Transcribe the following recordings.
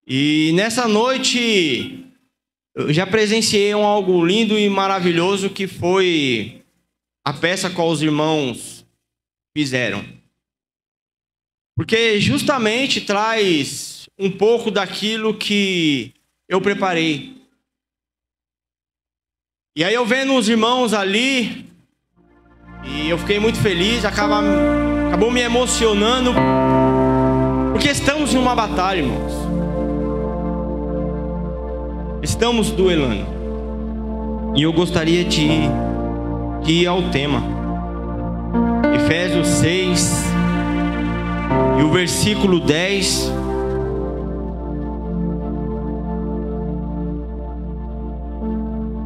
E nessa noite eu já presenciei algo lindo e maravilhoso que foi a peça que os irmãos fizeram. Porque justamente traz um pouco daquilo que eu preparei. E aí eu vendo os irmãos ali, e eu fiquei muito feliz, acabou me emocionando, porque estamos em uma batalha, irmãos. Estamos duelando. E eu gostaria de ir ao tema. Efésios 6 e o versículo 10.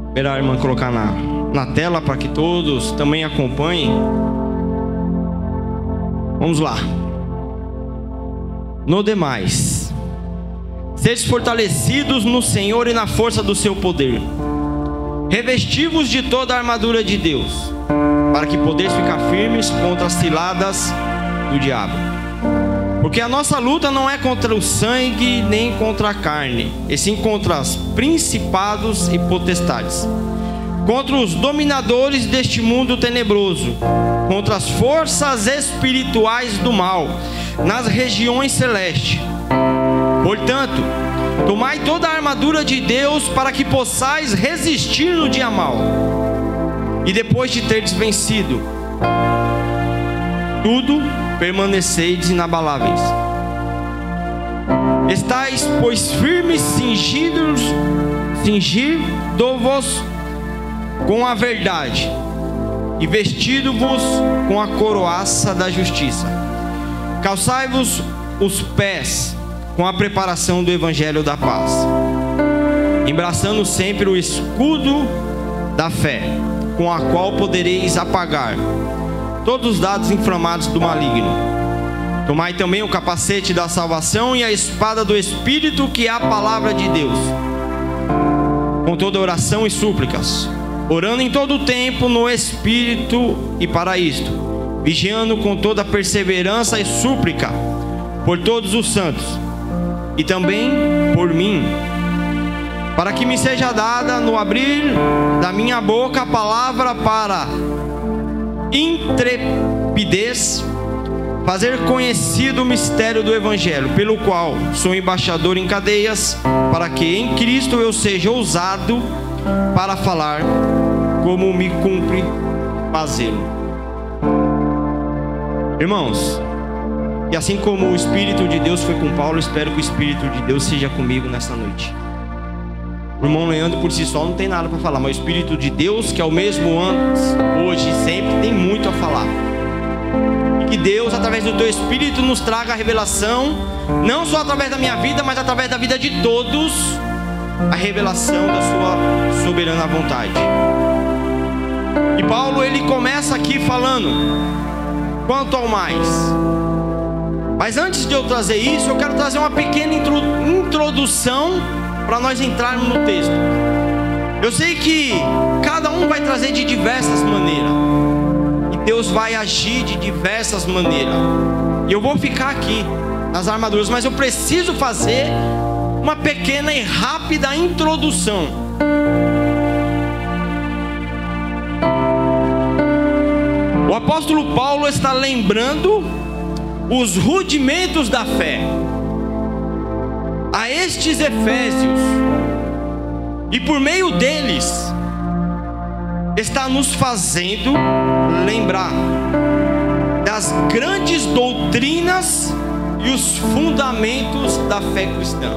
Esperar a irmã colocar na tela para que todos também acompanhem. Vamos lá. No demais, sede fortalecidos no Senhor e na força do seu poder. Revesti-vos de toda a armadura de Deus, para que podeis ficar firmes contra as ciladas do diabo. Porque a nossa luta não é contra o sangue nem contra a carne, e sim contra os principados e potestades, contra os dominadores deste mundo tenebroso, contra as forças espirituais do mal nas regiões celestes. Portanto, tomai toda a armadura de Deus para que possais resistir no dia mau, e depois de teres vencido tudo, permaneceis inabaláveis. Estais, pois, firmes, cingindo-vos com a verdade, e vestido-vos com a coroaça da justiça. Calçai-vos os pés com a preparação do evangelho da paz, embraçando sempre o escudo da fé, com a qual podereis apagar todos os dados inflamados do maligno. Tomai também o capacete da salvação e a espada do Espírito, que é a palavra de Deus, com toda oração e súplicas, orando em todo o tempo no Espírito, e para isto, vigiando com toda perseverança e súplica por todos os santos, e também por mim, para que me seja dada no abrir da minha boca a palavra para intrepidez, fazer conhecido o mistério do Evangelho, pelo qual sou embaixador em cadeias, para que em Cristo eu seja ousado para falar como me cumpre fazê-lo. Irmãos, e assim como o Espírito de Deus foi com Paulo, espero que o Espírito de Deus seja comigo nessa noite. O irmão Leandro por si só não tem nada para falar, mas o Espírito de Deus, que é o mesmo antes, hoje e sempre, tem muito a falar. E que Deus, através do teu Espírito, nos traga a revelação, não só através da minha vida, mas através da vida de todos, a revelação da sua soberana vontade. E Paulo, ele começa aqui falando quanto ao mais. Mas antes de eu trazer isso, eu quero trazer uma pequena introdução para nós entrarmos no texto. Eu sei que cada um vai trazer de diversas maneiras, e Deus vai agir de diversas maneiras, e eu vou ficar aqui nas armaduras, mas eu preciso fazer uma pequena e rápida introdução. O apóstolo Paulo está lembrando os rudimentos da fé a estes efésios, e por meio deles está nos fazendo lembrar das grandes doutrinas e os fundamentos da fé cristã.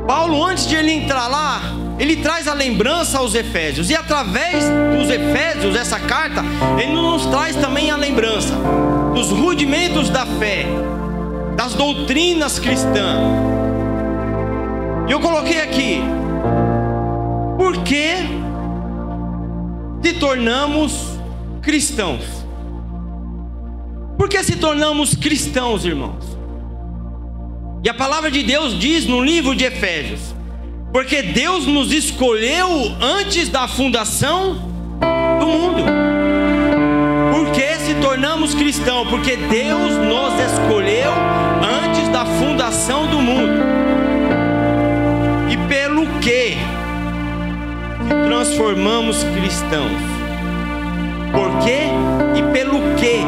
Paulo, antes de ele entrar lá, ele traz a lembrança aos Efésios, e através dos Efésios, essa carta, ele nos traz também a lembrança dos rudimentos da fé, das doutrinas cristãs. E eu coloquei aqui: por que se tornamos cristãos? Por que se tornamos cristãos, irmãos? E a palavra de Deus diz no livro de Efésios: porque Deus nos escolheu antes da fundação do mundo. Por Por que se tornamos cristãos? Porque Deus nos escolheu antes da fundação do mundo. E pelo que se transformamos cristãos? Por quê e pelo que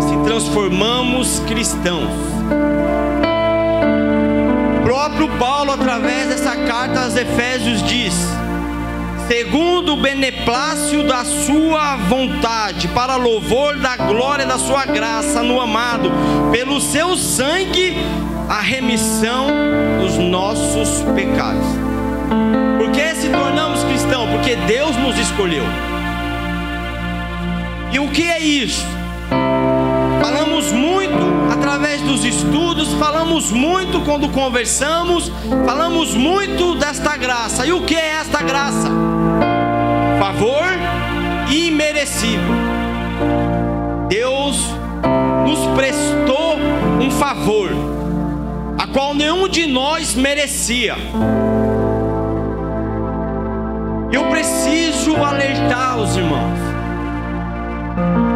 se transformamos cristãos? O próprio Paulo, através dessa carta aos Efésios, diz: segundo o beneplácito da sua vontade, para louvor da glória da sua graça no amado, pelo seu sangue, a remissão dos nossos pecados. Por que se tornamos cristãos? Porque Deus nos escolheu. E o que é isso? Falamos muito através dos estudos, falamos muito quando conversamos, falamos muito desta graça. E o que é esta graça? Favor imerecível. Deus nos prestou um favor, a qual nenhum de nós merecia. Eu preciso alertar os irmãos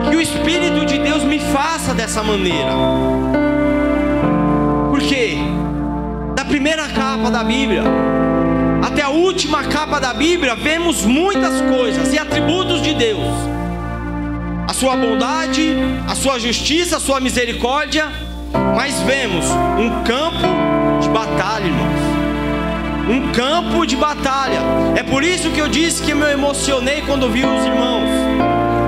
que o Espírito de Deus me faça dessa maneira. Porque da primeira capa da Bíblia até a última capa da Bíblia, vemos muitas coisas e atributos de Deus: a sua bondade, a sua justiça, a sua misericórdia. Mas vemos um campo de batalha, irmãos. Um campo de batalha. É por isso que eu disse que me emocionei quando vi os irmãos,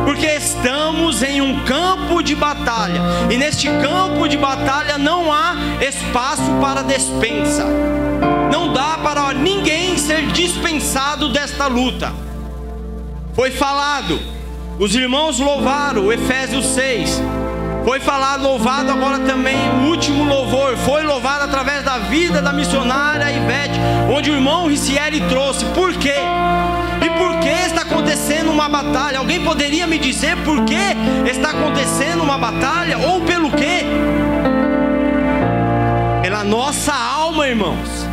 porque estamos em um campo de batalha, e neste campo de batalha não há espaço para despensa. Não dá para ninguém ser dispensado desta luta. Foi falado, os irmãos louvaram Efésios 6. Foi falado, louvado agora também o último louvor. Foi louvado através da vida da missionária Ivete, onde o irmão Ricieri trouxe. Por quê? E por que está acontecendo uma batalha? Alguém poderia me dizer por que está acontecendo uma batalha? Ou pelo quê? Pela nossa alma, irmãos.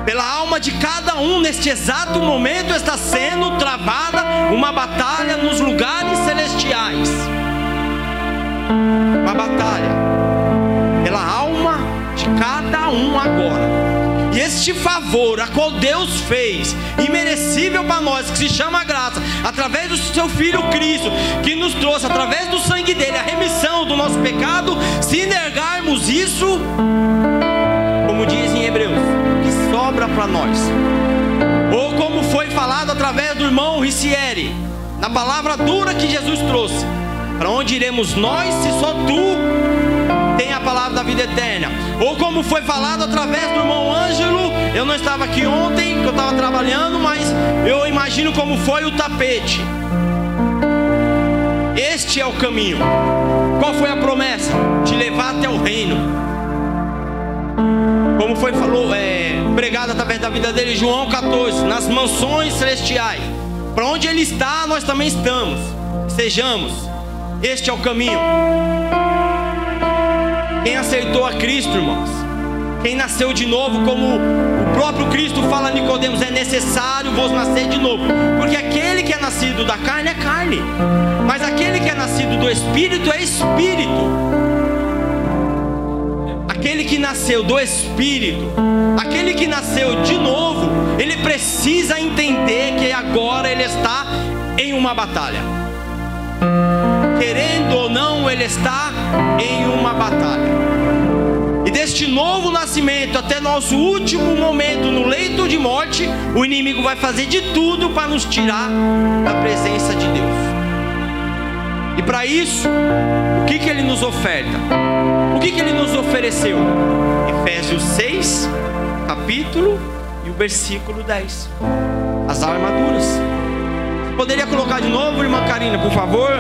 Pela alma de cada um. Neste exato momento está sendo travada uma batalha nos lugares celestiais. Uma batalha pela alma de cada um agora. E este favor a qual Deus fez, imerecível para nós, que se chama graça, através do seu Filho Cristo, que nos trouxe através do sangue dele a remissão do nosso pecado. Se negarmos isso, como diz em Hebreus, que sobra para nós. Ou como foi falado através do irmão Ricieri, na palavra dura que Jesus trouxe: para onde iremos nós, se só tu tem a palavra da vida eterna? Ou como foi falado através do irmão Ângelo, eu não estava aqui ontem, que eu estava trabalhando, mas eu imagino como foi o tapete. Este é o caminho. Qual foi a promessa? Te levar até o reino. Como foi pregado através da vida dele, João 14, nas mansões celestiais. Para onde ele está, nós também estamos. Sejamos. Este é o caminho. Quem aceitou a Cristo, irmãos, quem nasceu de novo, como o próprio Cristo fala a Nicodemos, é necessário vos nascer de novo. Porque aquele que é nascido da carne é carne, mas aquele que é nascido do Espírito é Espírito. Aquele que nasceu do Espírito, aquele que nasceu de novo, ele precisa entender que agora ele está em uma batalha. Querendo ou não, ele está em uma batalha. E deste novo nascimento até nosso último momento no leito de morte, o inimigo vai fazer de tudo para nos tirar da presença de Deus. E para isso, o que ele nos oferta? O que ele nos ofereceu? Efésios 6, capítulo e o versículo 10. As armaduras. Poderia colocar de novo, irmã Karina, por favor?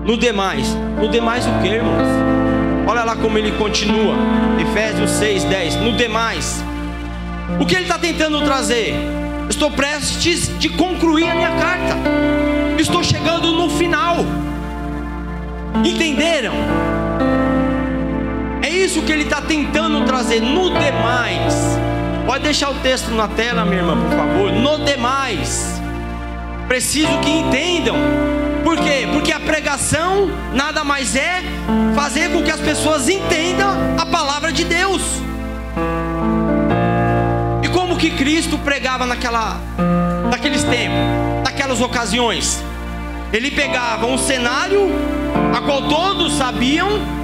No demais o que, irmãos? Olha lá como ele continua. Efésios 6, 10. No demais, o que ele está tentando trazer? Estou prestes de concluir a minha carta. Estou chegando no final. Entenderam? É isso que ele está tentando trazer. No demais, pode deixar o texto na tela, minha irmã, por favor. No demais, preciso que entendam. Por quê? Porque a pregação nada mais é fazer com que as pessoas entendam a palavra de Deus. E como que Cristo pregava naqueles tempos, naquelas ocasiões? Ele pegava um cenário a qual todos sabiam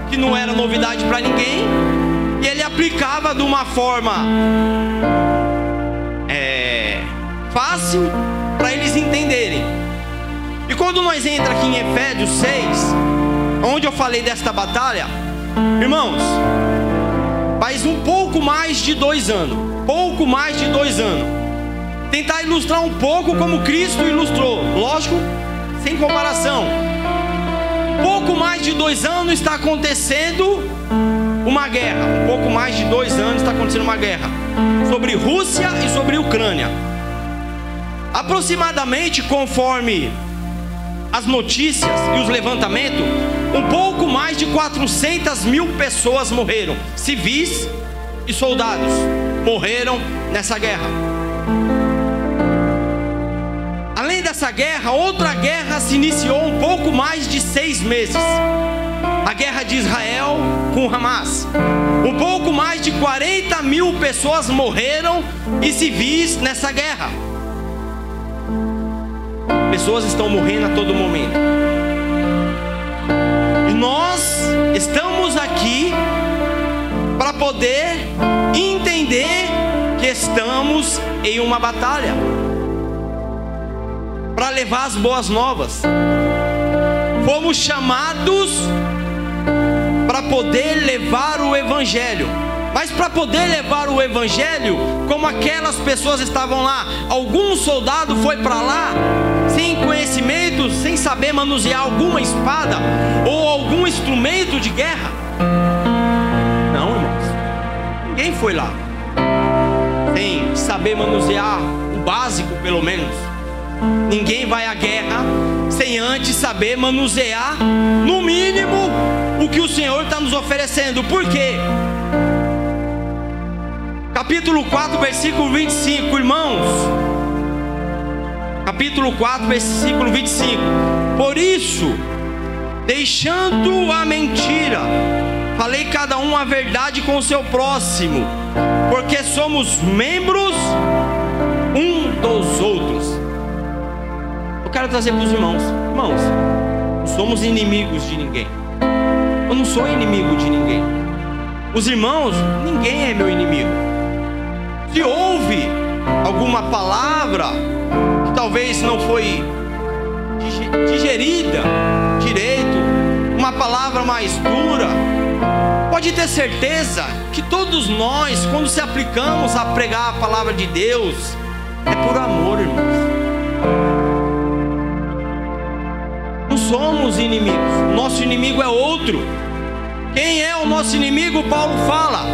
que não era novidade para ninguém, e ele aplicava de uma forma fácil para eles entenderem. E quando nós entramos aqui em Efésios 6, onde eu falei desta batalha, irmãos, faz um pouco mais de 2 anos, tentar ilustrar um pouco como Cristo ilustrou, lógico, sem comparação. Pouco mais de 2 anos está acontecendo uma guerra, um pouco mais de 2 anos está acontecendo uma guerra sobre Rússia e sobre Ucrânia. Aproximadamente, conforme as notícias e os levantamentos, um pouco mais de 400 mil pessoas morreram, civis e soldados morreram nessa guerra. Além dessa guerra, outra guerra se iniciou um pouco mais de 6 meses. A guerra de Israel com Hamas. Um pouco mais de 40 mil pessoas morreram e civis nessa guerra. Pessoas estão morrendo a todo momento. E nós estamos aqui para poder entender que estamos em uma batalha, para levar as boas novas. Fomos chamados para poder levar o evangelho. Mas para poder levar o evangelho, como aquelas pessoas estavam lá, algum soldado foi para lá sem conhecimento, sem saber manusear alguma espada ou algum instrumento de guerra? Não, irmãos, ninguém foi lá sem saber manusear o básico, pelo menos. Ninguém vai à guerra sem antes saber manusear, no mínimo, o que o Senhor está nos oferecendo. Por quê? Capítulo 4, versículo 25, irmãos. Capítulo 4, versículo 25. Por isso, deixando a mentira, falei cada um a verdade com o seu próximo, porque somos membros um dos outros. Eu quero trazer para os irmãos. Irmãos, não somos inimigos de ninguém. Eu não sou inimigo de ninguém. Os irmãos, ninguém é meu inimigo. Se houve alguma palavra que talvez não foi digerida direito, uma palavra mais dura, pode ter certeza que todos nós, quando se aplicamos a pregar a palavra de Deus, é por amor, irmãos. Não somos inimigos. Nosso inimigo é outro. Quem é o nosso inimigo? Paulo fala: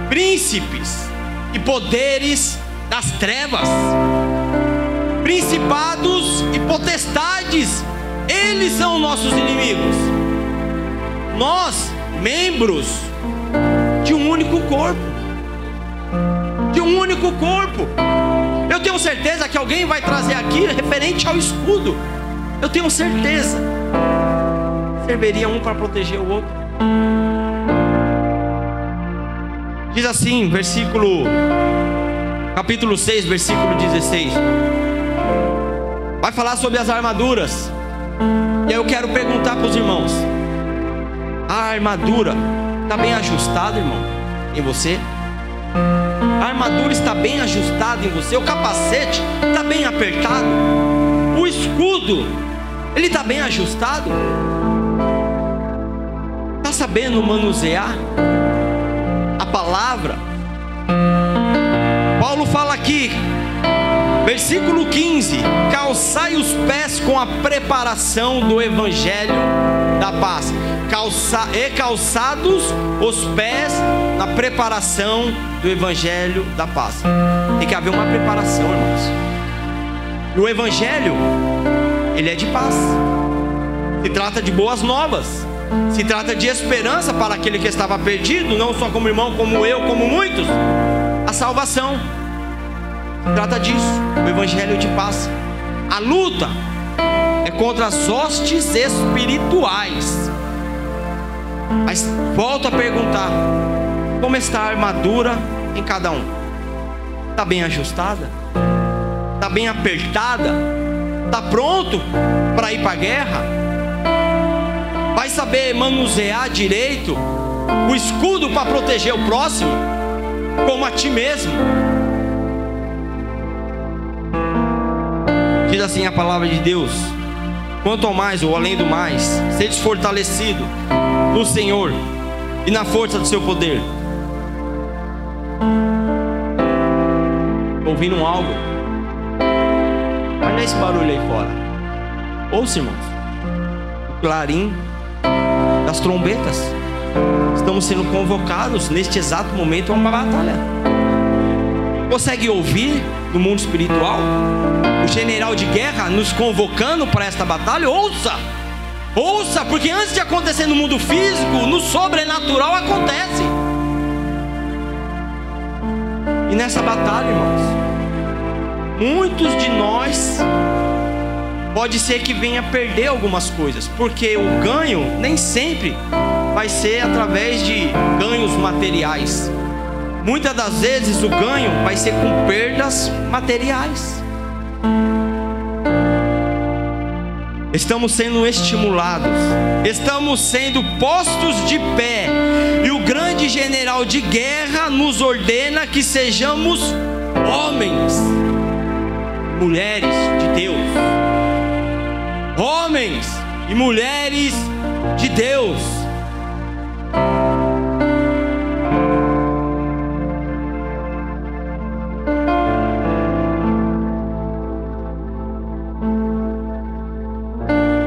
príncipes e poderes das trevas, principados e potestades, eles são nossos inimigos. Nós, membros de um único corpo, Eu tenho certeza que alguém vai trazer aqui referente ao escudo. Eu tenho certeza. Serviria um para proteger o outro. Diz assim, capítulo 6, versículo 16. Vai falar sobre as armaduras. E aí eu quero perguntar para os irmãos: a armadura está bem ajustada, irmão, em você? A armadura está bem ajustada em você? O capacete está bem apertado? O escudo, ele está bem ajustado? Está sabendo manusear a palavra? Paulo fala aqui, versículo 15: calçai os pés com a preparação do evangelho da paz. Calçados os pés na preparação do evangelho da paz. Tem que haver uma preparação, irmãos. E o evangelho, ele é de paz. Se trata de boas novas. Se trata de esperança para aquele que estava perdido, não só como irmão, como eu, como muitos. A salvação. Se trata disso, o evangelho de paz. A luta é contra as hostes espirituais. Mas volto a perguntar: como está a armadura em cada um? Está bem ajustada? Está bem apertada? Está pronto para ir para a guerra? Vai saber manusear direito o escudo para proteger o próximo, como a ti mesmo? Diz assim a palavra de Deus: quanto ao mais, ou além do mais, sedes fortalecido no Senhor e na força do seu poder. Estou ouvindo algo. Olha esse barulho aí fora. Ouça, irmãos, o clarim das trombetas. Estamos sendo convocados neste exato momento a uma batalha. Consegue ouvir no mundo espiritual o general de guerra nos convocando para esta batalha? Ouça! Ouça, porque antes de acontecer no mundo físico, no sobrenatural acontece. E nessa batalha, irmãos, muitos de nós pode ser que venha perder algumas coisas, porque o ganho nem sempre vai ser através de ganhos materiais. Muitas das vezes o ganho vai ser com perdas materiais. Estamos sendo estimulados, estamos sendo postos de pé, e o grande general de guerra nos ordena que sejamos homens, mulheres de Deus. Homens e mulheres de Deus.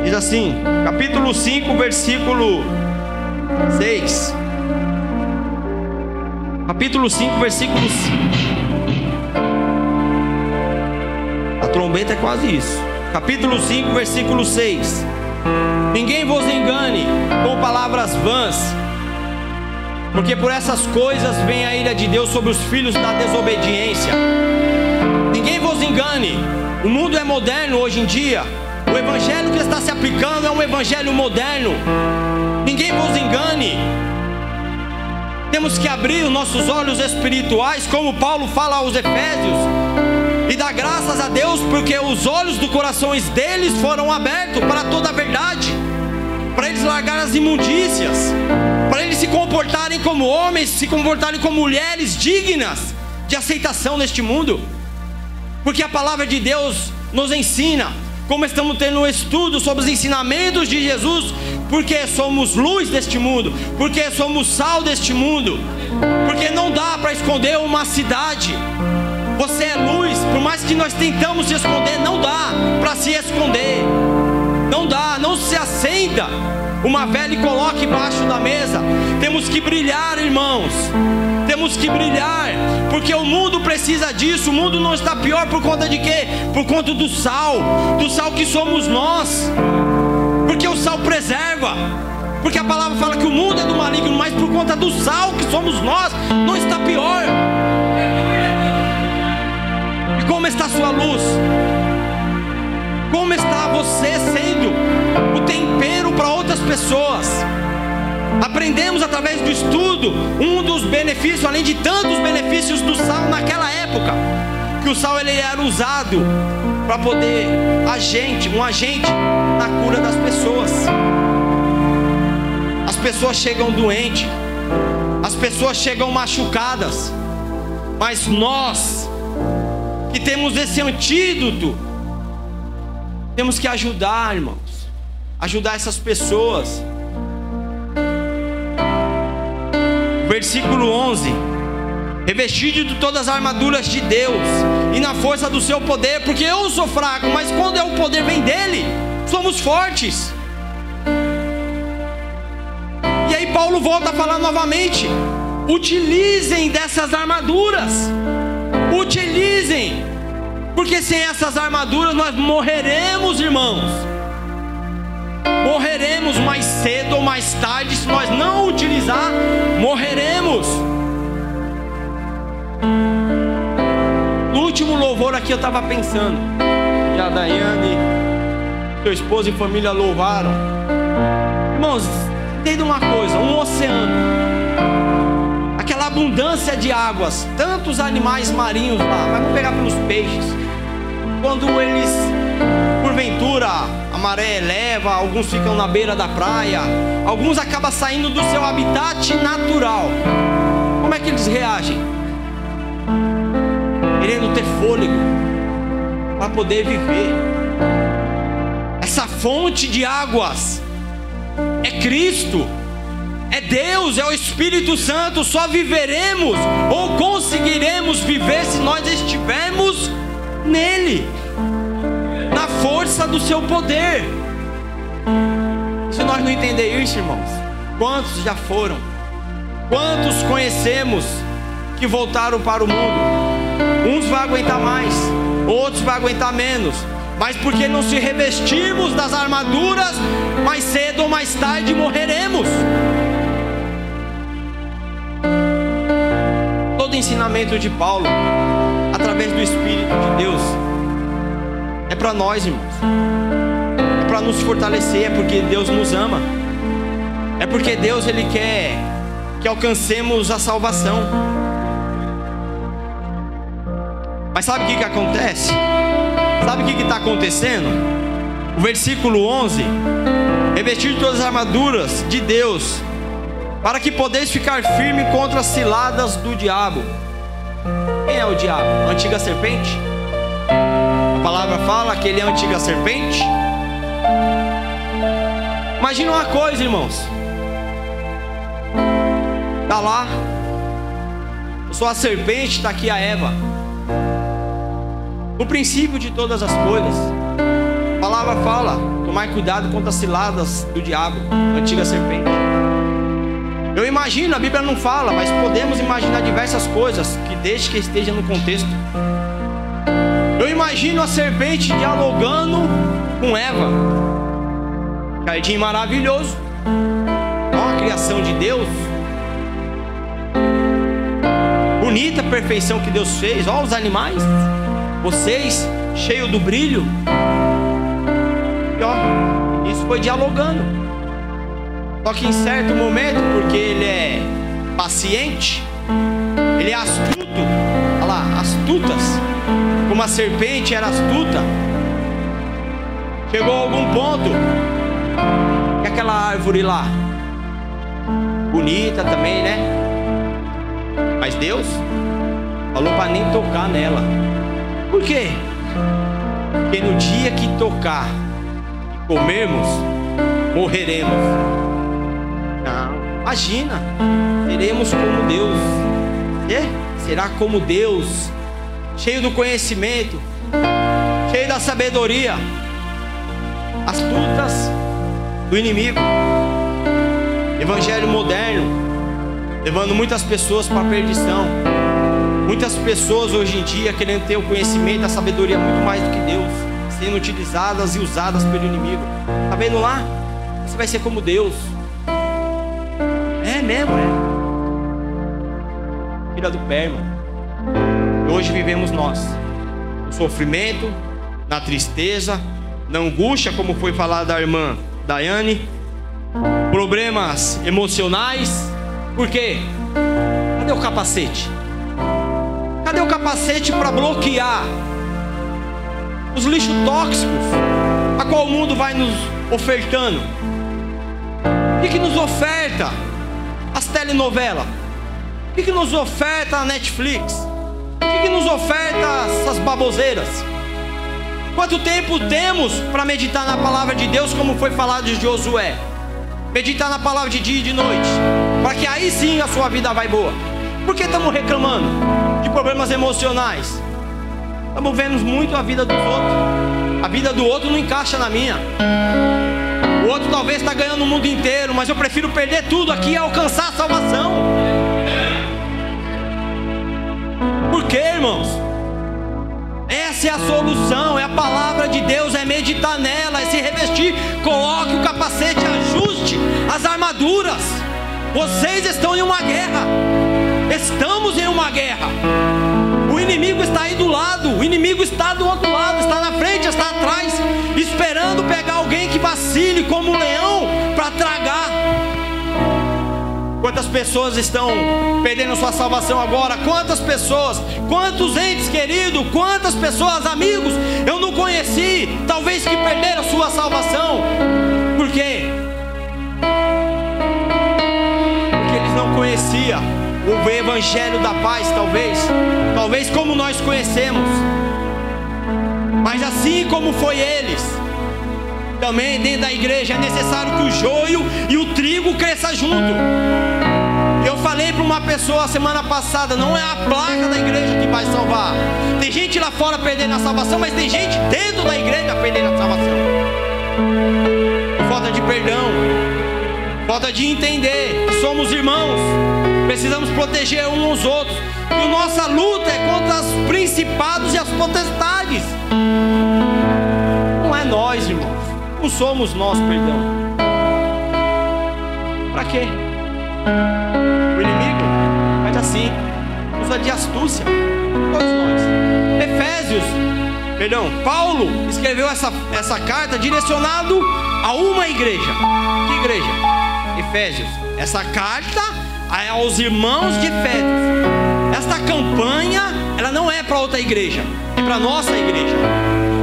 Diz assim, capítulo 5, versículo 6. Capítulo 5, versículo 5. A trombeta é quase isso. Capítulo 5, versículo 6. Ninguém vos engane com palavras vãs, porque por essas coisas vem a ira de Deus sobre os filhos da desobediência. Ninguém vos engane. O mundo é moderno hoje em dia. O evangelho que está se aplicando é um evangelho moderno. Ninguém vos engane. Temos que abrir os nossos olhos espirituais, como Paulo fala aos Efésios, e dar graças a Deus, porque os olhos do coração deles foram abertos para toda a verdade, para eles largarem as imundícias, para eles se comportarem como homens, se comportarem como mulheres dignas de aceitação neste mundo. Porque a palavra de Deus nos ensina, como estamos tendo um estudo sobre os ensinamentos de Jesus, porque somos luz deste mundo, porque somos sal deste mundo, porque não dá para esconder uma cidade. Você é luz, por mais que nós tentamos se esconder, não dá para se esconder. Não dá, não se acenda uma vela e coloque embaixo da mesa. Temos que brilhar, irmãos. Temos que brilhar, porque o mundo precisa disso. O mundo não está pior por conta de quê? Por conta do sal que somos nós. Porque o sal preserva. Porque a palavra fala que o mundo é do maligno, mas por conta do sal que somos nós, não está pior. E como está a sua luz? Como está você sendo o tempero para outras pessoas? Aprendemos através do estudo um dos benefícios, além de tantos benefícios do sal naquela época, que o sal ele era usado para poder um agente na cura das pessoas. As pessoas chegam doentes, as pessoas chegam machucadas, mas nós que temos esse antídoto, temos que ajudar, irmãos, ajudar essas pessoas. Versículo 11: revestido de todas as armaduras de Deus e na força do seu poder, porque eu sou fraco, mas quando o poder vem dele, somos fortes. E aí Paulo volta a falar novamente: utilizem dessas armaduras, utilizem, porque sem essas armaduras nós morreremos, irmãos. morreremos mais cedo ou mais tarde. Se nós não utilizar, morreremos. No último louvor aqui eu estava pensando, e a Daiane, seu esposo e família louvaram. Irmãos, entenda uma coisa, um oceano, aquela abundância de águas, tantos animais marinhos lá, mas vamos pegar pelos peixes. Quando eles, porventura, a maré eleva, alguns ficam na beira da praia, alguns acabam saindo do seu habitat natural. Como é que eles reagem? Querendo ter fôlego para poder viver. Essa fonte de águas é Cristo, é Deus, é o Espírito Santo. Só viveremos ou conseguiremos viver se nós estivermos nele, na força do seu poder. Se nós não entender isso, irmãos, quantos já foram, quantos conhecemos que voltaram para o mundo? Uns vão aguentar mais, outros vão aguentar menos, mas porque não se revestimos das armaduras, mais cedo ou mais tarde morreremos. Todo ensinamento de Paulo, através do Espírito de Deus, é para nós, irmãos. É para nos fortalecer, é porque Deus nos ama. É porque Deus, Ele quer que alcancemos a salvação. Mas sabe o que acontece? Sabe o que está acontecendo? O versículo 11: revestir de todas as armaduras de Deus, para que podeis ficar firme contra as ciladas do diabo. Quem é o diabo? A antiga serpente? A palavra fala que ele é a antiga serpente. Imagina uma coisa, irmãos. Está lá, eu sou a serpente, está aqui a Eva. No princípio de todas as coisas, a palavra fala: tomai cuidado contra as ciladas do diabo, a antiga serpente. Eu imagino, a Bíblia não fala, mas podemos imaginar diversas coisas, que desde que esteja no contexto. Eu imagino a serpente dialogando com Eva. Jardim maravilhoso, ó, a criação de Deus. Bonita a perfeição que Deus fez, ó, os animais. Vocês, cheio do brilho. E ó, isso foi dialogando. Só que em certo momento, porque ele é paciente, ele é astuto. Olha lá, astutas. Como a serpente era astuta, chegou a algum ponto que aquela árvore lá, bonita também, né? Mas Deus falou para nem tocar nela. Por quê? Porque no dia que tocar e comermos, morreremos. Não, imagina, seremos como Deus. Será como Deus, cheio do conhecimento, cheio da sabedoria. Astutas do inimigo. Evangelho moderno, levando muitas pessoas para a perdição. Muitas pessoas hoje em dia querendo ter o conhecimento, a sabedoria muito mais do que Deus, sendo utilizadas e usadas pelo inimigo. Está vendo lá? Você vai ser como Deus. É mesmo, é. Tira do pé, irmão. E hoje vivemos nós no sofrimento, na tristeza, na angústia, como foi falado da irmã Daiane, problemas emocionais. Por quê? Cadê o capacete? Cadê o capacete para bloquear os lixos tóxicos a qual o mundo vai nos ofertando? O que nos oferta as telenovelas? O que nos oferta a Netflix? O que nos oferta essas baboseiras? Quanto tempo temos para meditar na palavra de Deus, como foi falado de Josué? Meditar na palavra de dia e de noite, para que aí sim a sua vida vai boa. Por que estamos reclamando de problemas emocionais? Estamos vendo muito a vida dos outros. A vida do outro não encaixa na minha. O outro talvez está ganhando o mundo inteiro, mas eu prefiro perder tudo aqui e alcançar a salvação. Por quê, irmãos? É Essa é a solução, é a palavra de Deus, é meditar nela, é se revestir. Coloque o capacete, ajuste as armaduras. Vocês estão em uma guerra. Estamos em uma guerra. O inimigo está aí do lado, o inimigo está do outro lado, está na frente, está atrás, esperando pegar alguém que vacile como um leão para tragar. Quantas pessoas estão perdendo sua salvação agora? Quantas pessoas, quantos entes queridos, quantas pessoas, amigos eu não conheci, talvez que perderam sua salvação. Por quê? Porque eles não conheciam o evangelho da paz, talvez como nós conhecemos. Mas assim como foi eles, também dentro da igreja é necessário que o joio e o trigo cresçam junto. Eu falei para uma pessoa semana passada, não é a placa da igreja que vai salvar. Tem gente lá fora perdendo a salvação, mas tem gente dentro da igreja perdendo a salvação. Falta de perdão, falta de entender que somos irmãos, precisamos proteger uns aos outros. E a nossa luta é contra os principados e as potestades. Não é nós, irmãos. Não somos nós, perdão. Para quê? O inimigo faz assim, usa de astúcia. Todos nós. Paulo escreveu essa carta direcionado a uma igreja. Que igreja? Efésios. Essa carta é aos irmãos de Efésios. Esta campanha, ela não é para outra igreja, é para nossa igreja.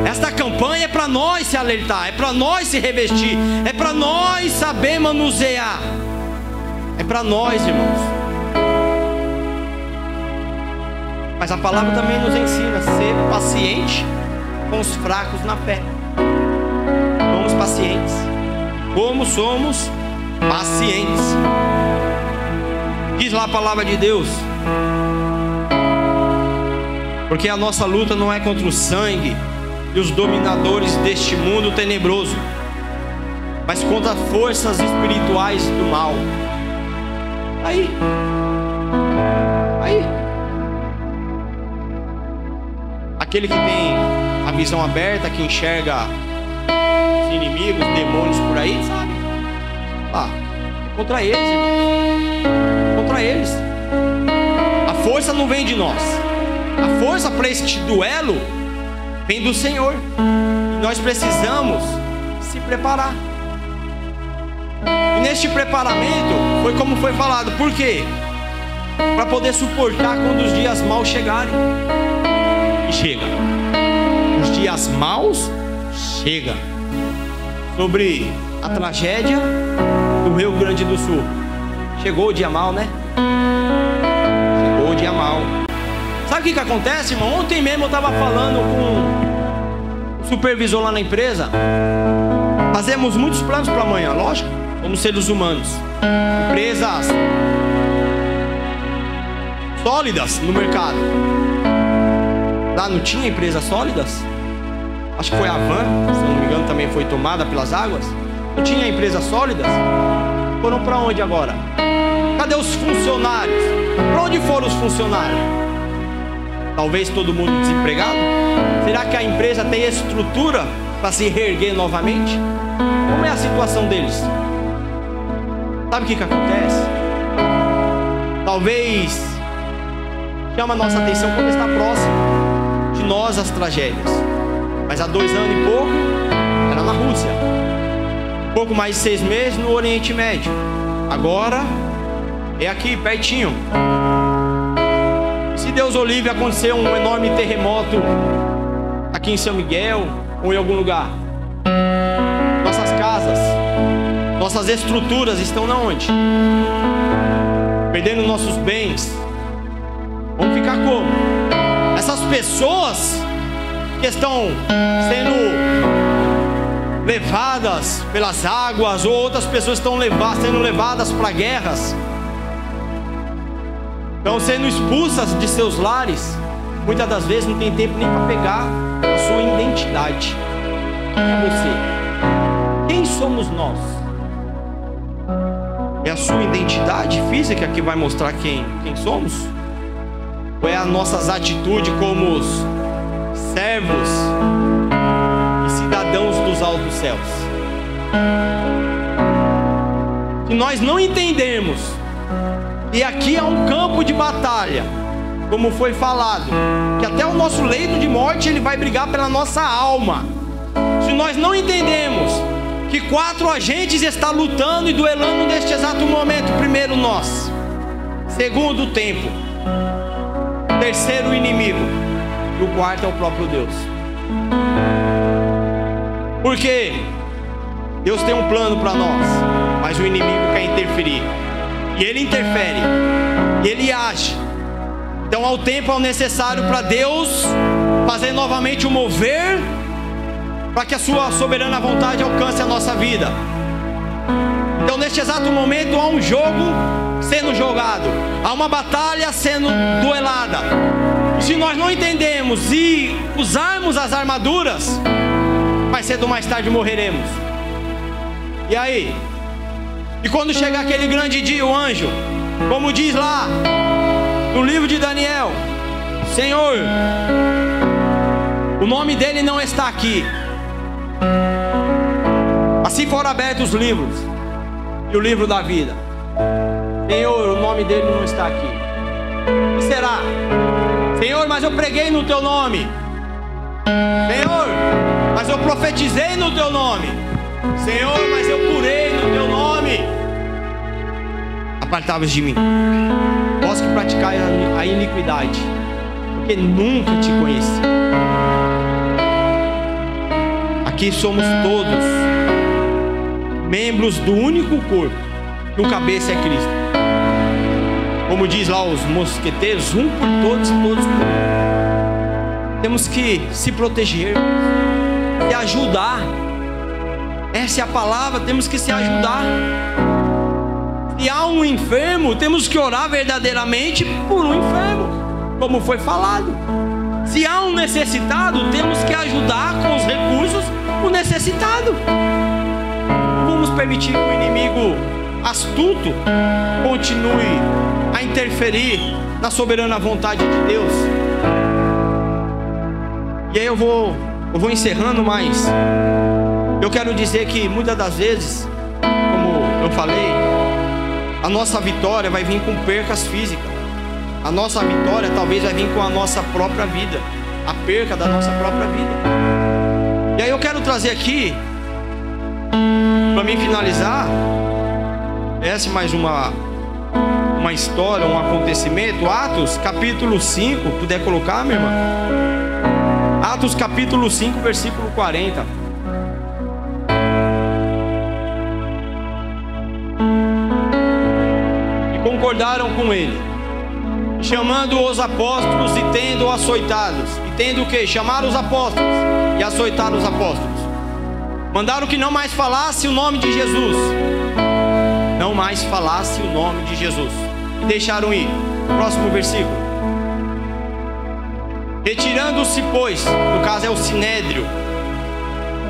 Esta campanha é para nós se alertar, é para nós se revestir, é para nós saber manusear. É para nós, irmãos. Mas a palavra também nos ensina a ser paciente com os fracos na fé. Somos pacientes. Como somos pacientes? Diz lá a palavra de Deus: porque a nossa luta não é contra o sangue e os dominadores deste mundo tenebroso, mas contra forças espirituais do mal. Aí aquele que tem a visão aberta, que enxerga os inimigos, os demônios por aí, sabe? Contra eles, irmãos. Contra eles. A força não vem de nós. A força para este duelo vem do Senhor. E nós precisamos se preparar. E neste preparamento foi como foi falado. Por quê? Para poder suportar quando os dias maus chegarem. E chega. Os dias maus chegam. Sobre a tragédia do Rio Grande do Sul. Chegou o dia mau, né? Chegou o dia mau. Sabe o que acontece, irmão? Ontem mesmo eu estava falando com o supervisor lá na empresa. Fazemos muitos planos para amanhã, lógico. Como seres humanos. Empresas sólidas no mercado. Lá não tinha empresas sólidas? Acho que foi a Van, se não me engano, também foi tomada pelas águas. Não tinha empresas sólidas? Foram para onde agora? Cadê os funcionários? Para onde foram os funcionários? Talvez todo mundo desempregado? Será que a empresa tem estrutura para se reerguer novamente? Como é a situação deles? Sabe o que acontece? Talvez chama a nossa atenção quando está próximo de nós as tragédias. Mas há 2 anos e pouco era na Rússia. Pouco mais de 6 meses no Oriente Médio. Agora é aqui pertinho. Se Deus o livre, acontecer um enorme terremoto aqui em São Miguel ou em algum lugar, nossas casas, nossas estruturas estão na onde? Perdendo nossos bens. Vamos ficar como? Essas pessoas que estão sendo levadas pelas águas, ou outras pessoas estão sendo levadas para guerras, estão sendo expulsas de seus lares. Muitas das vezes não tem tempo nem para pegar a sua identidade. Quem é você? Quem somos nós? É a sua identidade física que vai mostrar quem somos? Ou é as nossas atitudes como os servos e cidadãos dos altos céus. Se nós não entendermos que aqui é um campo de batalha, como foi falado, que até o nosso leito de morte ele vai brigar pela nossa alma. Se nós não entendemos que 4 agentes estão lutando e duelando neste exato momento: primeiro nós, segundo o tempo, terceiro o inimigo, e o quarto é o próprio Deus. Porque Deus tem um plano para nós, mas o inimigo quer interferir, e ele interfere, e ele age. Então ao tempo é o necessário para Deus fazer novamente o mover, para que a sua soberana vontade alcance a nossa vida. Então neste exato momento há um jogo sendo jogado, há uma batalha sendo duelada. E se nós não entendemos e usarmos as armaduras, mais cedo ou mais tarde morreremos. E aí? E quando chegar aquele grande dia, o anjo, como diz lá no livro de Daniel: Senhor, o nome dele não está aqui. Assim foram abertos os livros e o livro da vida. Senhor, o nome dele não está aqui. O que será? Senhor, mas eu preguei no teu nome. Senhor, mas eu profetizei no teu nome. Senhor, mas eu curei no teu nome. Apartai-vos de mim, vós que praticais a iniquidade, porque nunca te conheci. Aqui somos todos membros do único corpo, que o cabeça é Cristo. Como diz lá os mosqueteiros: um por todos e todos por um. Temos que se proteger e ajudar. Essa é a palavra, temos que se ajudar. Se há um enfermo, temos que orar verdadeiramente por um enfermo, como foi falado. Se há um necessitado, temos que ajudar com os recursos o necessitado. Vamos permitir que o inimigo astuto continue a interferir na soberana vontade de Deus. E aí eu vou encerrando, mas eu quero dizer que muitas das vezes, como eu falei, a nossa vitória vai vir com percas físicas. A nossa vitória talvez vai vir com a nossa própria vida, a perca da nossa própria vida. E aí eu quero trazer aqui, para mim finalizar, essa mais uma história, um acontecimento. Atos capítulo 5, puder colocar, minha irmã? Atos capítulo 5, versículo 40. E concordaram com ele, chamando os apóstolos e tendo açoitados. E tendo o que? Chamaram os apóstolos e açoitaram os apóstolos. Mandaram que não mais falasse o nome de Jesus. Não mais falasse o nome de Jesus. E deixaram ir. Próximo versículo. Retirando-se, pois, no caso é o sinédrio,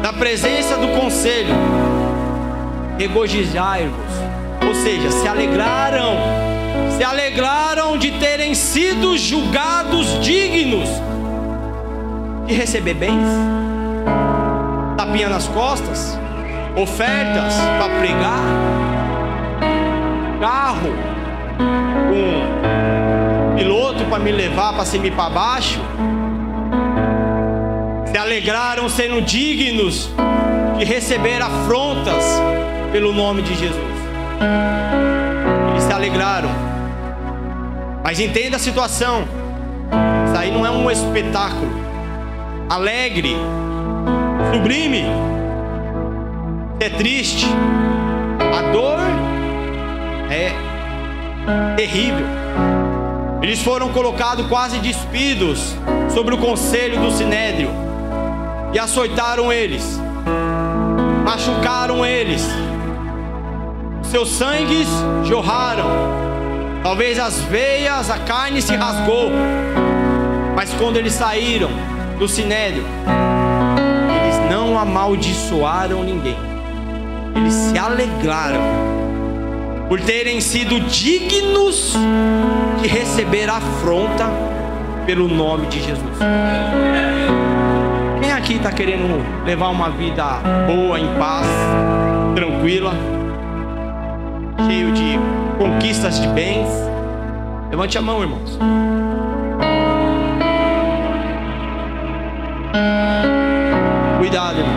da presença do conselho, regozijai-vos. Ou seja, se alegraram de terem sido julgados dignos de receber bens, tapinha nas costas, ofertas para pregar, carro com piloto para me levar para cima e para baixo. Se alegraram sendo dignos de receber afrontas pelo nome de Jesus. Eles se alegraram. Mas entenda a situação. Isso aí não é um espetáculo alegre, sublime. É triste. A dor é terrível. Eles foram colocados quase despidos sobre o conselho do sinédrio e açoitaram eles, machucaram eles, seus sangues jorraram, talvez as veias, a carne se rasgou. Mas quando eles saíram do sinédrio, eles não amaldiçoaram ninguém, eles se alegraram por terem sido dignos de receber afronta pelo nome de Jesus. aqui está querendo levar uma vida boa, em paz, tranquila, cheio de conquistas de bens? Levante a mão, irmãos. Cuidado, irmão.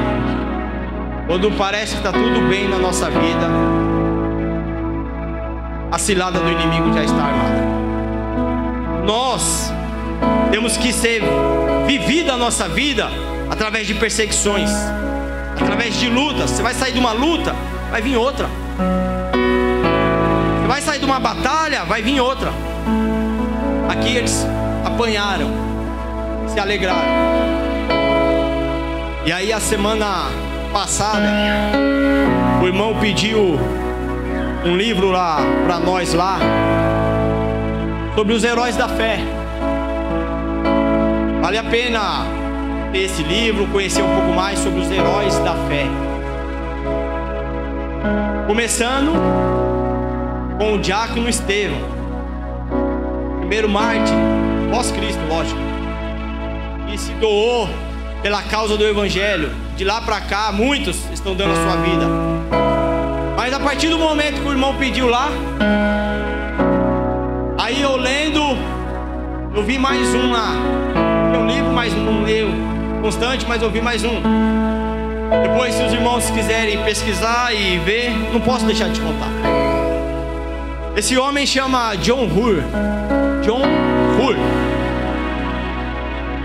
Quando parece que está tudo bem na nossa vida, a cilada do inimigo já está armada. Nós temos que ser vivida a nossa vida através de perseguições, através de lutas. Você vai sair de uma luta, vai vir outra. Você vai sair de uma batalha, vai vir outra. Aqui eles apanharam, se alegraram. E aí a semana passada, o irmão pediu um livro lá para nós lá, sobre os heróis da fé. Vale a pena ter esse livro, conhecer um pouco mais sobre os heróis da fé. Começando com o diácono Estevão, primeiro mártir, pós-Cristo, lógico, que se doou pela causa do Evangelho. De lá para cá, muitos estão dando a sua vida. Mas a partir do momento que o irmão pediu lá, aí eu lendo, eu vi mais um lá. Tem um livro, mas não leio constante, mas eu vi mais um. Depois, se os irmãos quiserem pesquisar e ver, não posso deixar de contar. Esse homem chama John Hur. John Hur.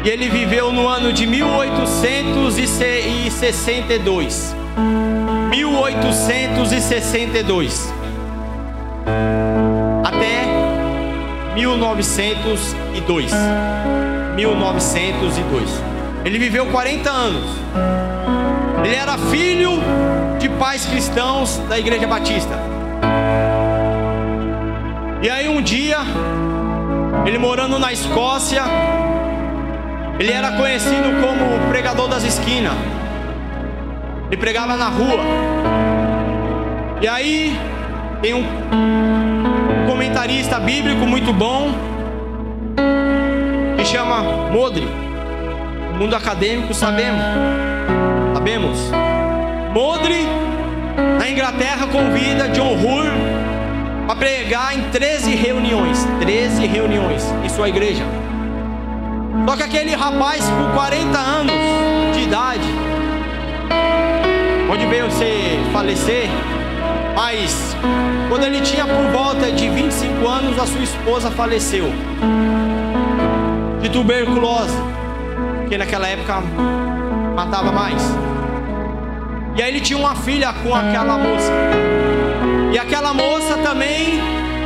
E ele viveu no ano de 1862. 1862. Até 1902. 1902. Ele viveu 40 anos. Ele era filho de pais cristãos da Igreja Batista. E aí um dia, ele morando na Escócia, ele era conhecido como o pregador das esquinas. Ele pregava na rua. E aí tem um comentarista bíblico muito bom, que chama Modri. No mundo acadêmico sabemos. Modri, na Inglaterra, convida John Hur para pregar em 13 reuniões em sua igreja. Só que aquele rapaz com 40 anos de idade, onde veio você falecer, mas quando ele tinha por volta de 25 anos, a sua esposa faleceu de tuberculose, que naquela época matava mais. E aí ele tinha uma filha com aquela moça, e aquela moça também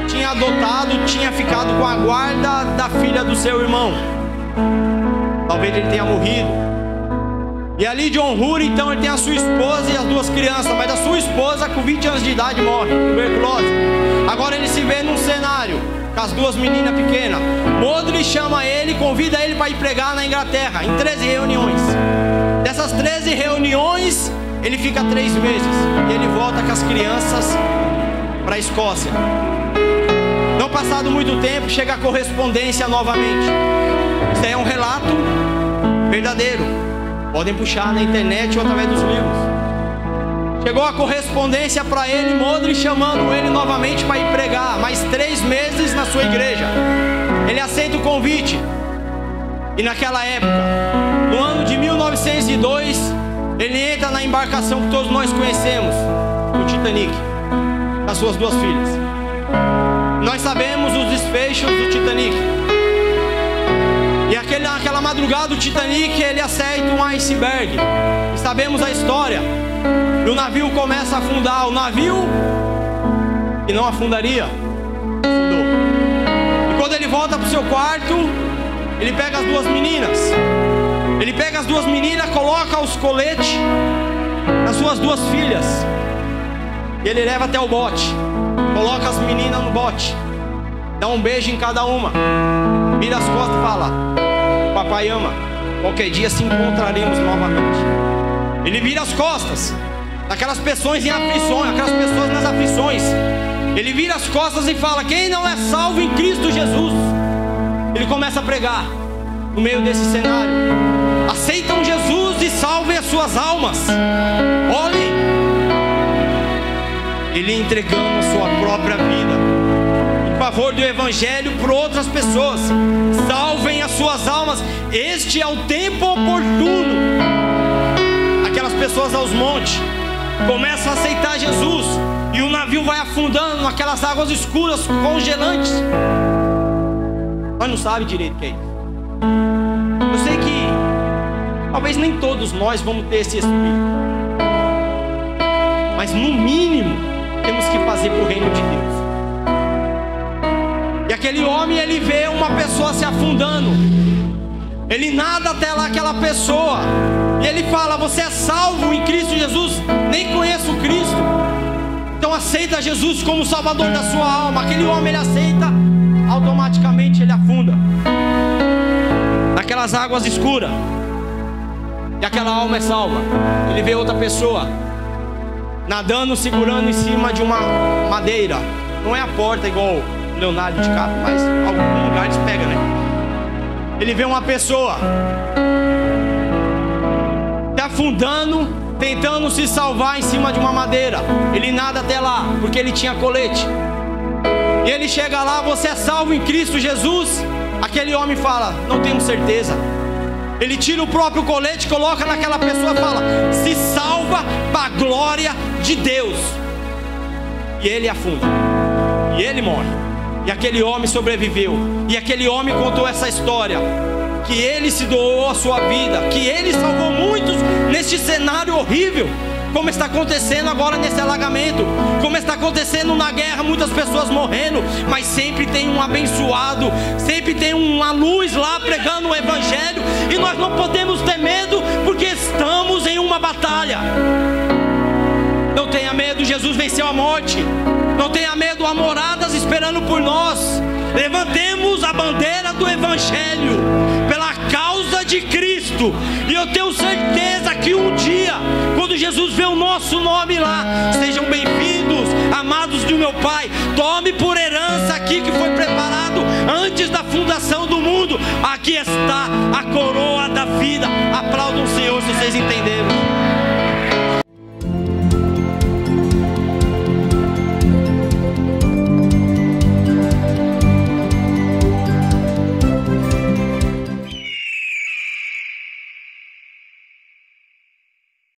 tinha adotado, tinha ficado com a guarda da filha do seu irmão. Talvez ele tenha morrido. E ali John Hur, então, ele tem a sua esposa e as duas crianças. Mas a sua esposa com 20 anos de idade morre, tuberculose. Agora ele se vê num cenário com as duas meninas pequenas. Modri chama ele, convida ele para ir pregar na Inglaterra, em 13 reuniões. Dessas 13 reuniões, ele fica 3 meses. E ele volta com as crianças para a Escócia. Não passado muito tempo, chega a correspondência novamente. Isso aí é um relato verdadeiro. Podem puxar na internet ou através dos livros. Chegou a correspondência para ele, Modri chamando ele novamente para ir pregar mais 3 meses na sua igreja. Ele aceita o convite. E naquela época, no ano de 1902, ele entra na embarcação que todos nós conhecemos, o Titanic, com as suas 2 filhas. Nós sabemos os desfechos do Titanic. E naquela madrugada do Titanic, ele aceita um iceberg. E sabemos a história. E o navio começa a afundar. O navio, que não afundaria, afundou. E quando ele volta para o seu quarto, ele pega as 2 meninas. Ele pega as 2 meninas, coloca os coletes nas suas 2 filhas. E ele leva até o bote. Coloca as meninas no bote. Dá um beijo em cada uma. Vira as costas e fala: papai ama, qualquer dia se encontraremos novamente. Ele vira as costas daquelas pessoas em aflições, aquelas pessoas nas aflições. Ele vira as costas e fala: quem não é salvo em Cristo Jesus? Ele começa a pregar no meio desse cenário. Aceitam Jesus e salvem as suas almas. Olhem, ele entregando a sua própria vida em favor do evangelho por outras pessoas. Salvem as suas almas. Este é o tempo oportuno. Aquelas pessoas aos montes começam a aceitar Jesus, e o navio vai afundando naquelas águas escuras, congelantes. Mas não sabe direito o que é isso. Eu sei que talvez nem todos nós vamos ter esse espírito, mas no mínimo temos que fazer para o reino de Deus. E aquele homem, ele vê uma pessoa se afundando, ele nada até lá aquela pessoa, e ele fala: você é salvo em Cristo Jesus. Nem conheço Cristo, então aceita Jesus como Salvador da sua alma. Aquele homem, ele aceita, automaticamente ele afunda naquelas águas escuras, e aquela alma é salva. Ele vê outra pessoa nadando, segurando em cima de uma madeira. Não é a porta igual o Leonardo DiCaprio, mas em algum lugar eles pegam, né? Ele vê uma pessoa se afundando, tentando se salvar em cima de uma madeira. Ele nada até lá, porque ele tinha colete. E ele chega lá: você é salvo em Cristo Jesus? Aquele homem fala: não tenho certeza. Ele tira o próprio colete, coloca naquela pessoa e fala: se salva para a glória de Deus. E ele afunda, e ele morre. E aquele homem sobreviveu. E aquele homem contou essa história, que ele se doou a sua vida, que ele salvou muitos neste cenário horrível, como está acontecendo agora nesse alagamento, como está acontecendo na guerra, muitas pessoas morrendo, mas sempre tem um abençoado, sempre tem uma luz lá pregando o evangelho. E nós não podemos ter medo, porque estamos em uma batalha. Não tenha medo, Jesus venceu a morte. Não tenha medo, há moradas esperando por nós. Levantemos a bandeira do evangelho pela causa de Cristo. E eu tenho certeza que um dia, quando Jesus vê o nosso nome lá: sejam bem-vindos, amados do meu Pai, tome por herança aqui que foi preparado antes da fundação do mundo. Aqui está a coroa da vida. Aplaudam o Senhor se vocês entenderam.